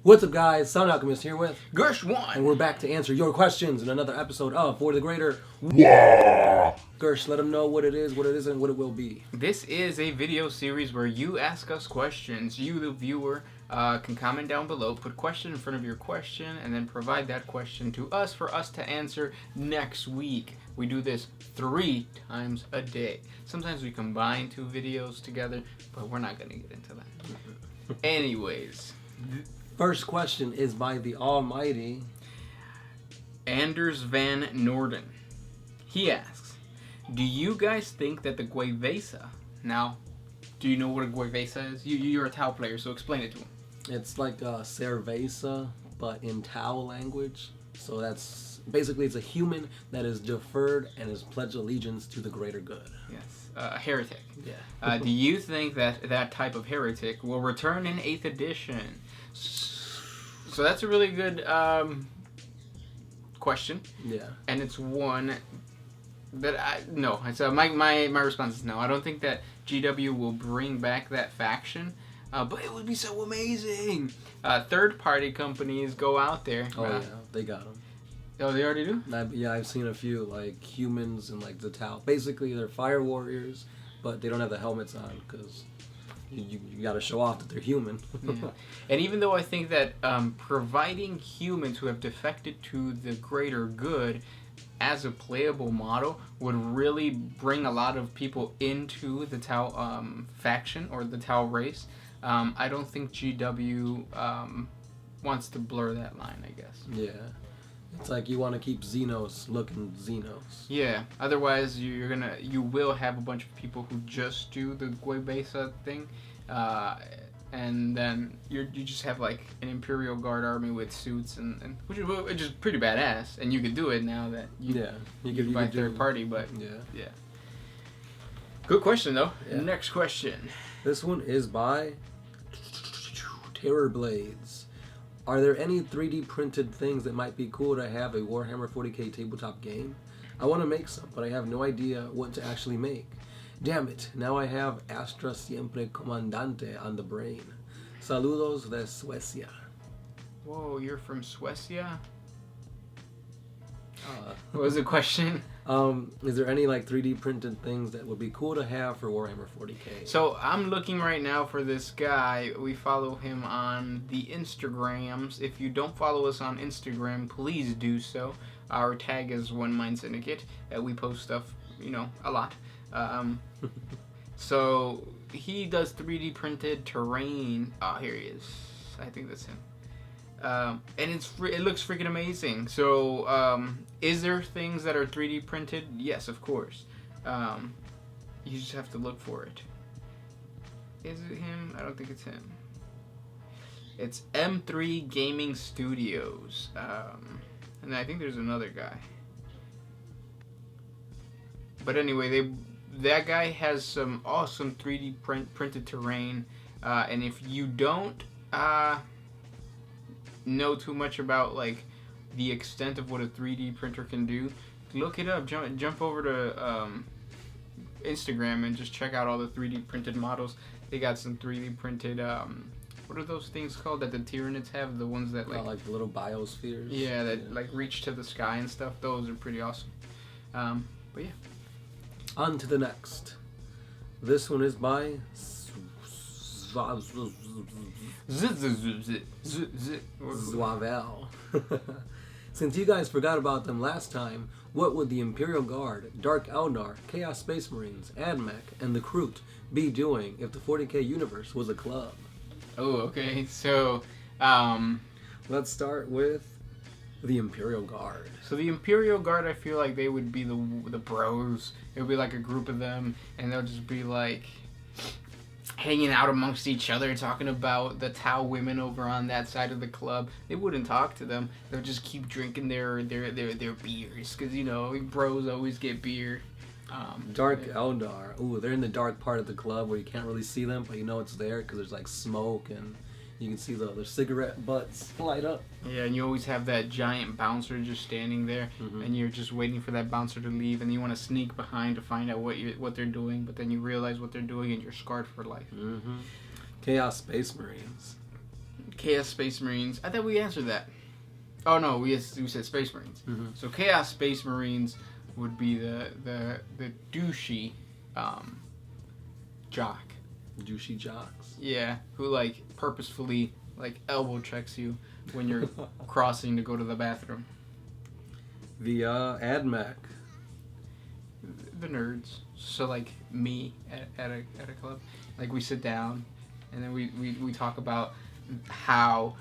What's up, guys? Sound Alchemist here with Gersh1, and we're back to answer your questions in another episode of For the Greater. Gersh, let them know what it is, what it isn't, and what it will be. This is a video series where you ask us questions. You, the viewer, can comment down below, put question in front of your question, and then provide that question to us for us to answer next week. We do this 3 times a day. Sometimes we combine 2 videos together, but we're not going to get into that. Anyways. First question is by the almighty Anders Van Norden. He asks, do you guys think that the GueVesa... Now, do you know what a GueVesa is? You're a Tau player, so explain it to him. It's like a Cerveza, but in Tau language. So that's basically it's a human that is deferred and has pledged allegiance to the greater good. Yes, a heretic. Yeah. Do you think that that type of heretic will return in 8th edition? So that's a really good question. Yeah. And it's one that no. So my response is no. I don't think that GW will bring back that faction. But it would be so amazing. Third-party companies go out there. Oh yeah, they got them. Oh, they already do? Yeah, I've seen a few, like humans and like the Tau. Basically, they're fire warriors, but they don't have the helmets on because you got to show off that they're human. Yeah. And even though I think that providing humans who have defected to the greater good as a playable model would really bring a lot of people into the Tau faction or the Tau race, I don't think GW wants to blur that line, I guess. Yeah. It's like you want to keep Xenos looking Xenos. Yeah. Otherwise, you will have a bunch of people who just do the GueVesa thing, and then you just have like an Imperial Guard army with suits and which is pretty badass, and you could do it now that you buy third party. But yeah. Good question though. Yeah. Next question. This one is by TerrorBlades. Are there any 3D printed things that might be cool to have a Warhammer 40K tabletop game? I want to make some, but I have no idea what to actually make. Damn it, now I have Astra Siempre Comandante on the brain. Saludos de Suecia. Whoa, you're from Suecia? What was the question? Is there any like 3D printed things that would be cool to have for Warhammer 40K? So I'm looking right now for this guy. We follow him on the Instagrams. If you don't follow us on Instagram, please do so. Our tag is One Mind Syndicate. We post stuff, a lot. So he does 3D printed terrain. Oh, here he is. I think that's him. And it looks freaking amazing. So, is there things that are 3D printed? Yes, of course. You just have to look for it. Is it him? I don't think it's him. It's M3 Gaming Studios. And I think there's another guy. But anyway, that guy has some awesome 3D printed terrain. And if you don't know too much about like the extent of what a 3D printer can do, look it up. Jump over to Instagram and just check out all the 3D printed models. They got some 3D printed what are those things called that the Tyranids have? The ones that like the little biospheres. Yeah, that like reach to the sky and stuff. Those are pretty awesome. But yeah. On to the next. This one is by Zwavel. Since you guys forgot about them last time, what would the Imperial Guard, Dark Eldar, Chaos Space Marines, AdMech, and the Kroot be doing if the 40K universe was a club? Oh, okay. So, let's start with the Imperial Guard. So the Imperial Guard, I feel like they would be the bros. It would be like a group of them, and they'll just be like hanging out amongst each other, talking about the Tau women over on that side of the club. They wouldn't talk to them. They'll just keep drinking their beers, because bros always get beer. Dark Eldar. Ooh, they're in the dark part of the club where you can't really see them, but you know it's there because there's like smoke and you can see their cigarette butts light up. Yeah, and you always have that giant bouncer just standing there, and you're just waiting for that bouncer to leave, and you want to sneak behind to find out what they're doing, but then you realize what they're doing, and you're scarred for life. Chaos Space Marines. Chaos Space Marines. I thought we answered that. Oh no, we said Space Marines. Mm-hmm. So Chaos Space Marines would be the douchey jock. Douchey jocks. Yeah, who like purposefully like elbow checks you when you're crossing to go to the bathroom. The AdMac. The nerds. So like me at a club, like we sit down and then we talk about how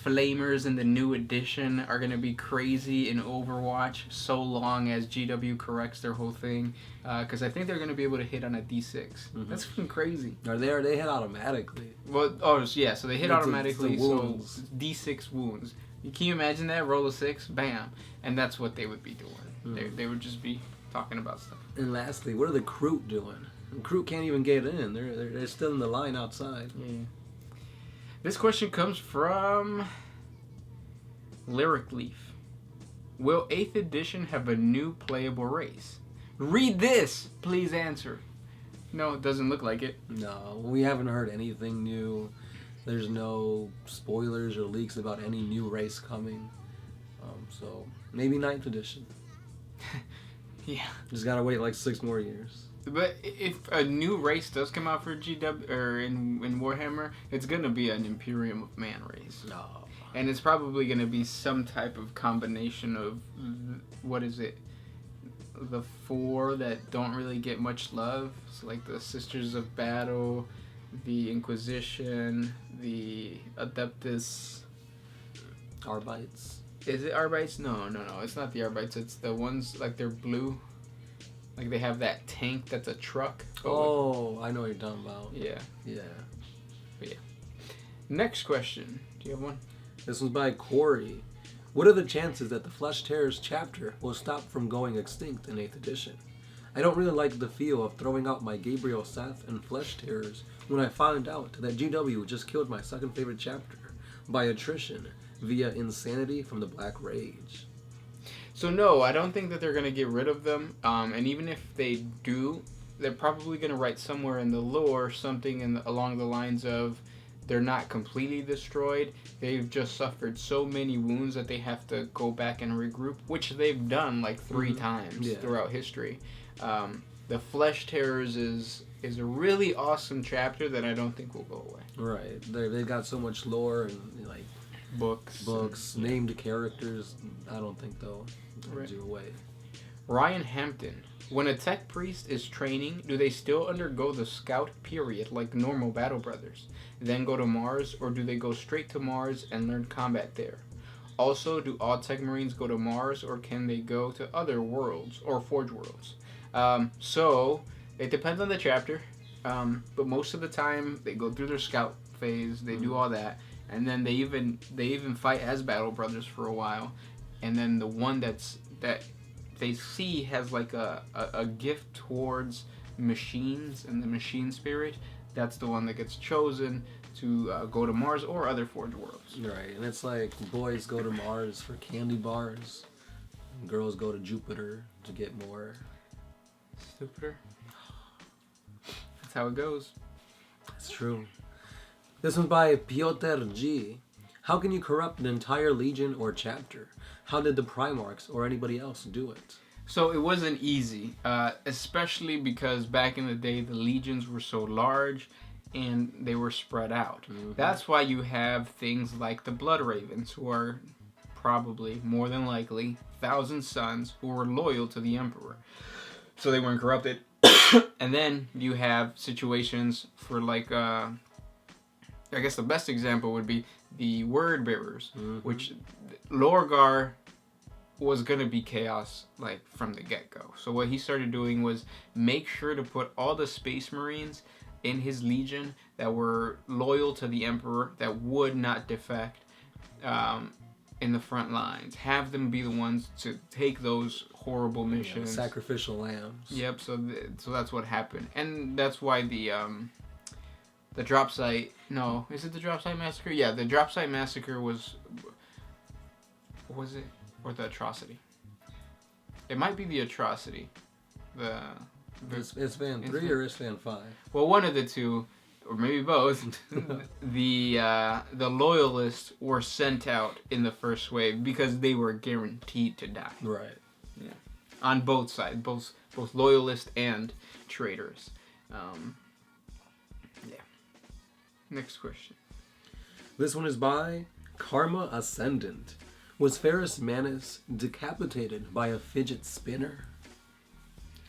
flamers in the new edition are gonna be crazy in Overwatch so long as GW corrects their whole thing, because I think they're gonna be able to hit on a D6. Mm-hmm. That's fucking crazy. They hit automatically. Well, yeah, so they hit automatically. So D6 wounds. Can you imagine that? Roll a 6, bam, and that's what they would be doing. Mm-hmm. They would just be talking about stuff. And lastly, what are the Kroot doing? The Kroot can't even get in. They're still in the line outside. Yeah. This question comes from Lyric Leaf. Will 8th edition have a new playable race? Read this! Please answer. No, it doesn't look like it. No, we haven't heard anything new. There's no spoilers or leaks about any new race coming. So, maybe 9th edition. Yeah. Just gotta wait like 6 more years. But if a new race does come out for GW or in Warhammer, it's gonna be an Imperium of Man race. No. And it's probably gonna be some type of combination of what is it? The 4 that don't really get much love. So like the Sisters of Battle, the Inquisition, the Adeptus. Arbites. Is it Arbites? No, it's not the Arbites. It's the ones like they're blue. Like they have that tank that's a truck. Oh, I know what you're talking about. Yeah. Yeah. But yeah. Next question. Do you have one? This one's by Corey. What are the chances that the Flesh Tearers chapter will stop from going extinct in 8th edition? I don't really like the feel of throwing out my Gabriel Seth and Flesh Tearers when I found out that GW just killed my second favorite chapter by attrition via insanity from the Black Rage. So no, I don't think that they're going to get rid of them. And even if they do, they're probably going to write somewhere in the lore something along the lines of they're not completely destroyed. They've just suffered so many wounds that they have to go back and regroup, which they've done like 3 times throughout history. The Flesh Tearers is a really awesome chapter that I don't think will go away. Right. They got so much lore and like books, named characters. I don't think they'll do away. Ryan Hampton. When a tech priest is training, do they still undergo the scout period like normal Battle Brothers, then go to Mars, or do they go straight to Mars and learn combat there? Also, do all tech marines go to Mars, or can they go to other worlds or Forge worlds? So it depends on the chapter, but most of the time they go through their scout phase. They do all that, and then they even fight as Battle Brothers for a while, and then the one that they see has like a gift towards machines and the machine spirit. That's the one that gets chosen to go to Mars or other Forge worlds. Right, and it's like boys go to Mars for candy bars, and girls go to Jupiter to get more. Stupider. That's how it goes. That's true. This one's by Piotr G. How can you corrupt an entire legion or chapter? How did the Primarchs or anybody else do it? So it wasn't easy, especially because back in the day the legions were so large and they were spread out. Mm-hmm. That's why you have things like the Blood Ravens, who are probably, more than likely, 1,000 sons who were loyal to the Emperor. So they weren't corrupted. And then you have situations for like, I guess the best example would be the Word Bearers, which Lorgar was going to be chaos like from the get-go. So what he started doing was make sure to put all the Space Marines in his legion that were loyal to the Emperor, that would not defect in the front lines. Have them be the ones to take those horrible missions. Yeah, sacrificial lambs. Yep, so that's what happened. And that's why the drop site... No, is it the drop site massacre? Yeah, the drop site massacre was it? Or the atrocity? It might be the atrocity. Isfahan 3 or Isfahan 5? Well, one of the two, or maybe both, the loyalists were sent out in the first wave because they were guaranteed to die. Right. Yeah. On both sides, both loyalists and traitors. Yeah. Next question. This one is by Karma Ascendant. Was Ferrus Manus decapitated by a fidget spinner?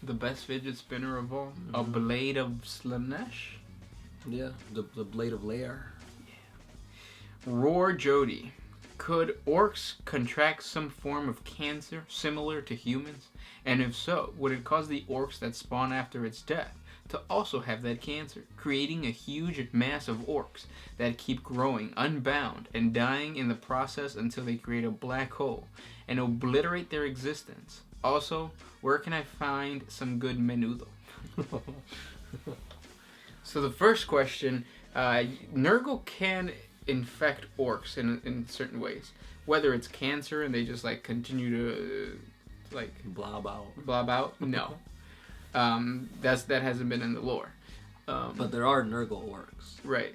The best fidget spinner of all? A blade of Slanesh? Yeah, the blade of Lair. Yeah. Roar Jody. Could orcs contract some form of cancer similar to humans? And if so, would it cause the orcs that spawn after its death to also have that cancer, creating a huge mass of orcs that keep growing unbound and dying in the process until they create a black hole and obliterate their existence? Also, where can I find some good menudo? So the first question, Nurgle can infect orcs in certain ways. Whether it's cancer and they just like continue to blob out. No. That hasn't been in the lore. But there are Nurgle orcs. Right.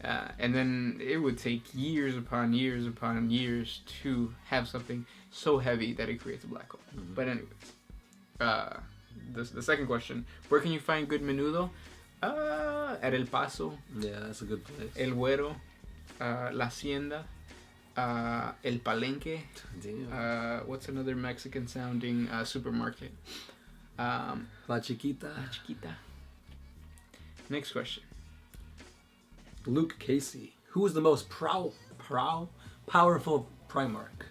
And then it would take years upon years upon years to have something so heavy that it creates a black hole. Mm-hmm. But anyways, the second question, where can you find good menudo? At El Paso. Yeah, that's a good place. El Güero, La Hacienda, El Palenque. Damn. What's another Mexican sounding supermarket? La Chiquita. La Chiquita. Next question. Luke Casey. Who is the most powerful Primarch?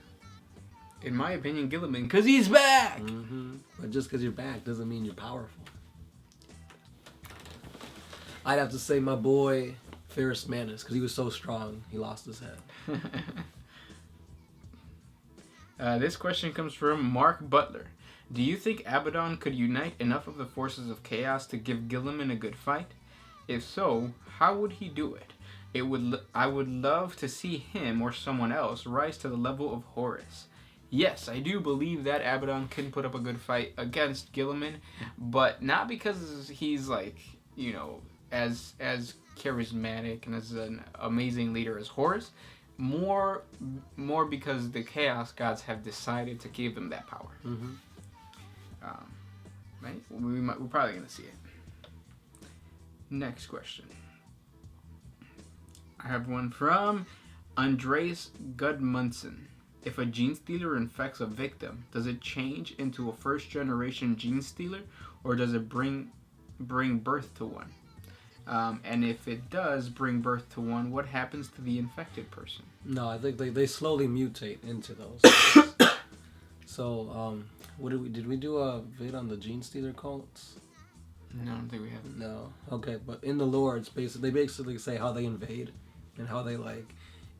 In my opinion, Guilliman, because he's back! Mm-hmm. But just because you're back doesn't mean you're powerful. I'd have to say my boy Ferrus Manus, because he was so strong, he lost his head. This question comes from Mark Butler. Do you think Abaddon could unite enough of the forces of chaos to give Guilliman a good fight? If so, how would he do it? I would love to see him or someone else rise to the level of Horus. Yes, I do believe that Abaddon can put up a good fight against Guilliman, but not because he's as charismatic and as an amazing leader as Horus. More because the Chaos Gods have decided to give him that power. Mm-hmm. Right? We're probably gonna see it. Next question. I have one from Andres Gudmundsson. If a Genestealer infects a victim, does it change into a first-generation Genestealer, or does it bring birth to one? And if it does bring birth to one, what happens to the infected person? No, I think they slowly mutate into those. So, did we do a vid on the Genestealer cults? No, I don't think we have. No. Okay, but in the lore, it's they basically say how they invade and how they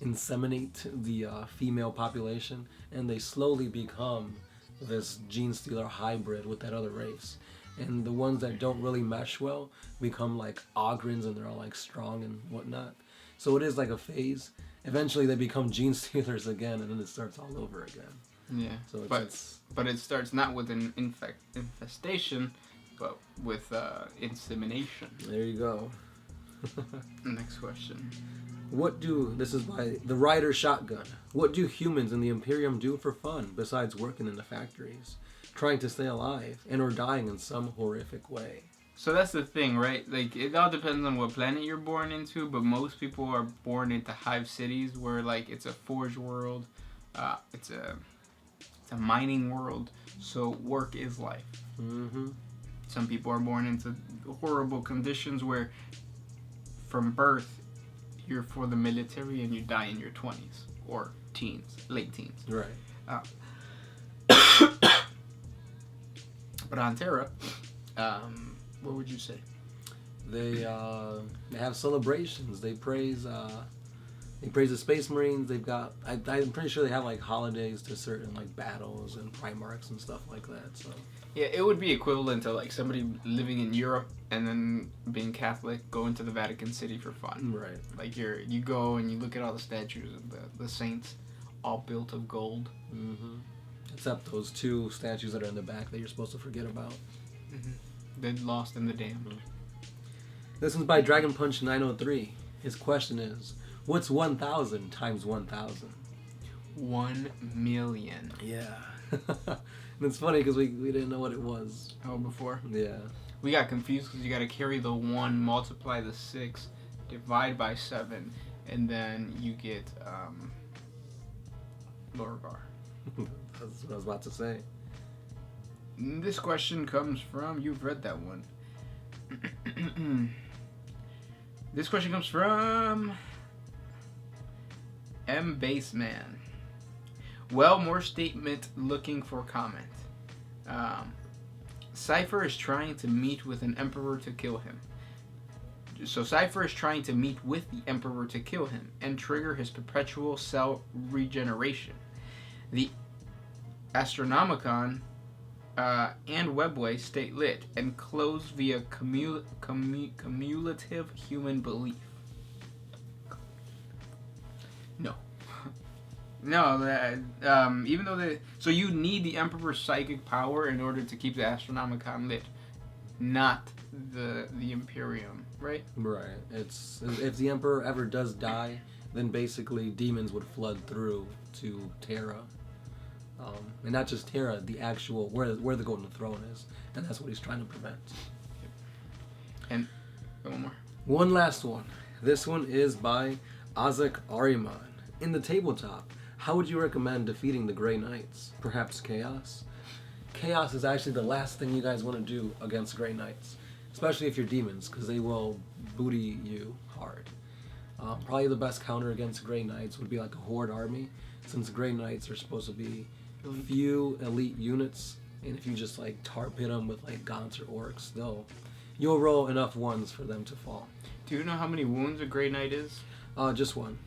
inseminate the female population, and they slowly become this Genestealer hybrid with that other race. And the ones that don't really mesh well become like Ogrins, and they're all strong and whatnot. So it is like a phase. Eventually they become Genestealers again, and then it starts all over again. Yeah. So but it starts not with an infestation, but with insemination. There you go. Next question. This is by the Rider Shotgun. What do humans in the Imperium do for fun besides working in the factories, trying to stay alive, and or dying in some horrific way? So that's the thing, right? It all depends on what planet you're born into, but most people are born into hive cities where it's a forge world, it's a mining world, so work is life. Mm-hmm. Some people are born into horrible conditions where from birth you're for the military and you die in your 20s or late teens. Right. But on Terra, what would you say? They have celebrations. They praise the Space Marines. They've got I'm pretty sure they have holidays to certain battles and Primarchs and stuff like that. So yeah, it would be equivalent to somebody living in Europe and then being Catholic, going to the Vatican City for fun. Right. You go and you look at all the statues of the saints, all built of gold. Mm-hmm. Except those two statues that are in the back that you're supposed to forget about. Mm-hmm. They're lost in the dam. This one's by Dragon Punch 903. His question is, what's 1,000 times 1,000? 1 million. Yeah. And it's funny because we didn't know what it was. Oh, before? Yeah. We got confused because you got to carry the 1, multiply the 6, divide by 7, and then you get Lorgar. That's what I was about to say. This question comes from, you've read that one. This question comes from M. Baseman. Well, more statement looking for comment. Cypher is trying to meet with an emperor to kill him. So Cypher is trying to meet with the emperor to kill him and trigger his perpetual cell regeneration. The Astronomicon and Webway stay lit and close via cumulative human belief. No. No, even though so you need the Emperor's psychic power in order to keep the Astronomicon lit, not the Imperium, right? Right. It's if the Emperor ever does die, then basically demons would flood through to Terra. And not just Terra, the actual where the Golden Throne is, and that's what he's trying to prevent. And one more. One last one. This one is by Azak Ariman. In the tabletop, how would you recommend defeating the Grey Knights? Perhaps Chaos? Chaos is actually the last thing you guys want to do against Grey Knights, especially if you're demons, because they will booty you hard. Probably the best counter against Grey Knights would be like a Horde army, since Grey Knights are supposed to be few elite units, and if you just like tar pit them with like Gaunts or Orcs, you'll roll enough ones for them to fall. Do you know how many wounds a Grey Knight is? Just one.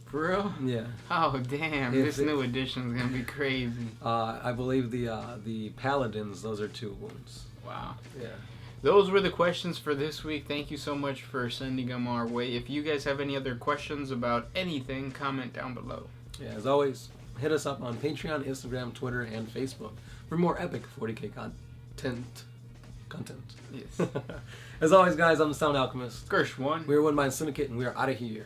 For real? Yeah. Oh damn! This new edition is gonna be crazy. I believe the Paladins, those are 2 wounds. Wow. Yeah. Those were the questions for this week. Thank you so much for sending them our way. If you guys have any other questions about anything, comment down below. Yeah, as always, hit us up on Patreon, Instagram, Twitter, and Facebook for more epic 40K content. Yes. As always, guys, I'm the Sound Alchemist. Gersh1. We're One Mind Syndicate, and we are out of here.